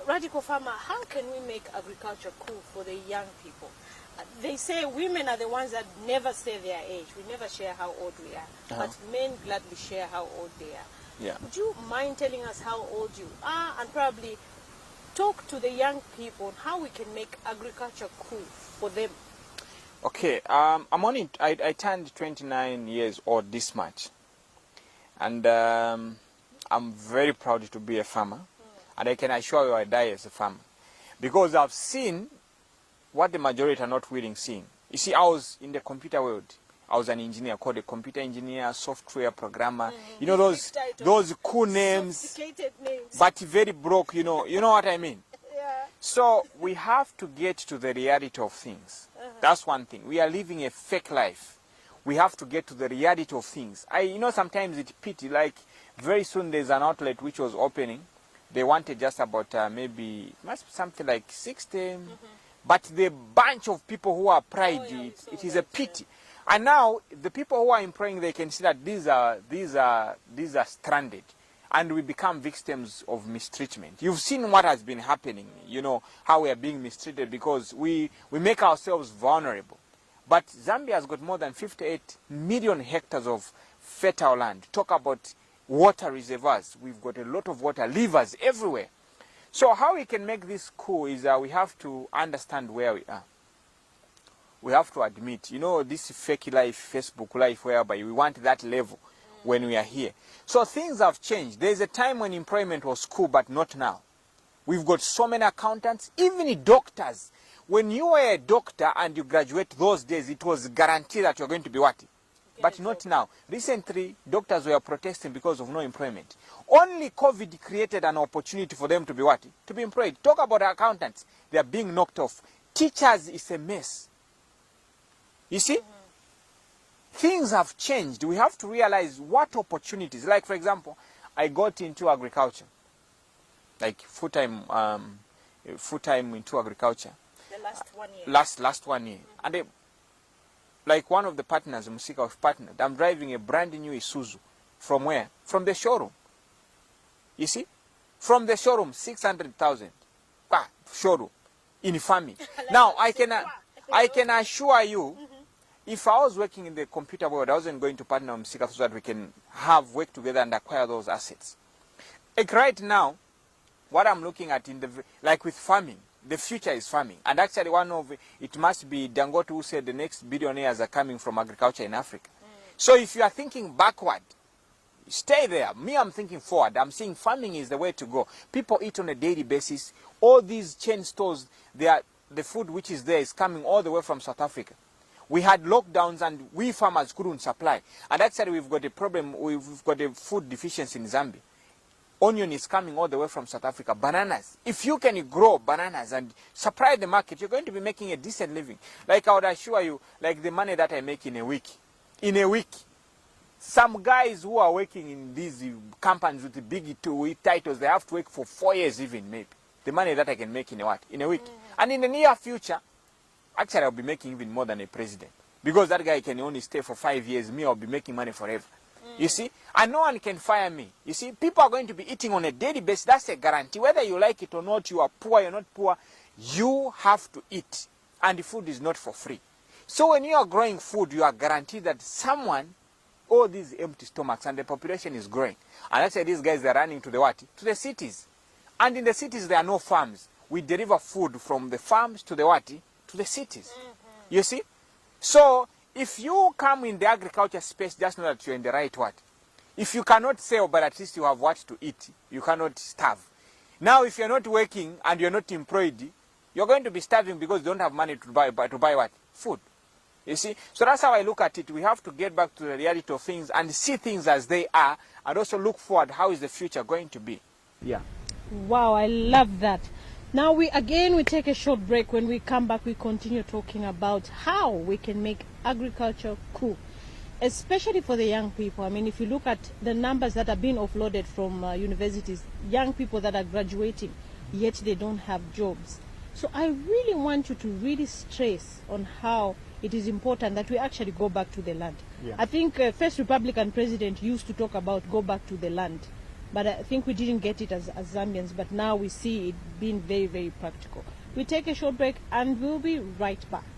Radical Farmer, how can we make agriculture cool for the young people? They say women are the ones that never say their age. We never share how old we are. But men gladly share how old they are. Yeah. Would you mind telling us how old you are and probably talk to the young people on how we can make agriculture cool for them? Okay, I turned 29 years old this March. And I'm very proud to be a farmer. And I can assure you I die as a farmer. Because I've seen what the majority are not willing seeing. You see, I was in the computer world. I was an engineer, called a computer engineer, software programmer. You know those cool names, sophisticated names, but very broke, you know what I mean? Yeah. So we have to get to the reality of things. That's one thing. We are living a fake life. We have to get to the reality of things. Sometimes it's pity, like very soon there's an outlet which was opening. They wanted just about maybe something like 60. But the bunch of people who are applied, it is a pity. And now the people who are employing, they can see that these are stranded, and we become victims of mistreatment. You've seen what has been happening. You know how we are being mistreated because we make ourselves vulnerable. But Zambia has got more than 58 million hectares of fertile land. Talk about water reservoirs. We've got a lot of water, rivers everywhere. So how we can make this cool is we have to understand where we are. We have to admit, this fake life, Facebook life, whereby we want that level when we are here. So things have changed. There's a time when employment was cool, but not now. We've got so many accountants, even doctors. When you were a doctor and you graduate those days, it was guaranteed that you're going to be what? But not now. Recently, doctors were protesting because of no employment. Only COVID created an opportunity for them to be what? To be employed. Talk about accountants. They are being knocked off. Teachers is a mess. You see? Things have changed. We have to realize what opportunities. Like, for example, I got into agriculture. Like full-time into agriculture. The last 1 year. Last 1 year. And like one of the partners, Musika was partnered. I'm driving a brand new Isuzu. From where? From the showroom. You see? From the showroom, 600,000. Showroom. In farming. Now, I can assure you, if I was working in the computer world, I wasn't going to partner with Musika so that we can have work together and acquire those assets. Like right now, what I'm looking at like with farming, the future is farming. And actually it must be Dangote who said the next billionaires are coming from agriculture in Africa. So if you are thinking backward, stay there. Me, I'm thinking forward. I'm saying farming is the way to go. People eat on a daily basis. All these chain stores, the food which is there is coming all the way from South Africa. We had lockdowns and we farmers couldn't supply. And actually we've got a problem. We've got a food deficiency in Zambia. Onion is coming all the way from South Africa. Bananas. If you can grow bananas and supply the market, you're going to be making a decent living. Like I would assure you, like the money that I make in a week. In a week. Some guys who are working in these companies with the big titles, they have to work for 4 years even maybe. The money that I can make in a what? In a week. And in the near future, actually I'll be making even more than a president. Because that guy can only stay for 5 years. Me, I'll be making money forever. You see? And no one can fire me. You see? People are going to be eating on a daily basis. That's a guarantee. Whether you like it or not, you are poor, you're not poor, you have to eat. And the food is not for free. So when you are growing food, you are guaranteed that all these empty stomachs, and the population is growing. And that's why these guys are running to the what? To the cities. And in the cities, there are no farms. We deliver food from the farms to the what? To the cities. You see? So, if you come in the agriculture space, just know that you're in the right what? If you cannot sell, but at least you have what to eat, you cannot starve. Now, if you're not working and you're not employed, you're going to be starving because you don't have money to buy what? Food. You see? So that's how I look at it. We have to get back to the reality of things and see things as they are, and also look forward. How is the future going to be? Yeah. Wow, I love that. Now we take a short break. When we come back, we continue talking about how we can make agriculture cool, especially for the young people. I mean, if you look at the numbers that are being offloaded from universities, young people that are graduating, yet they don't have jobs. So I really want you to really stress on how it is important that we actually go back to the land. Yeah. I think First Republican president used to talk about go back to the land. but I think we didn't get it as Zambians, but now we see it being very, very practical. We take a short break and we'll be right back.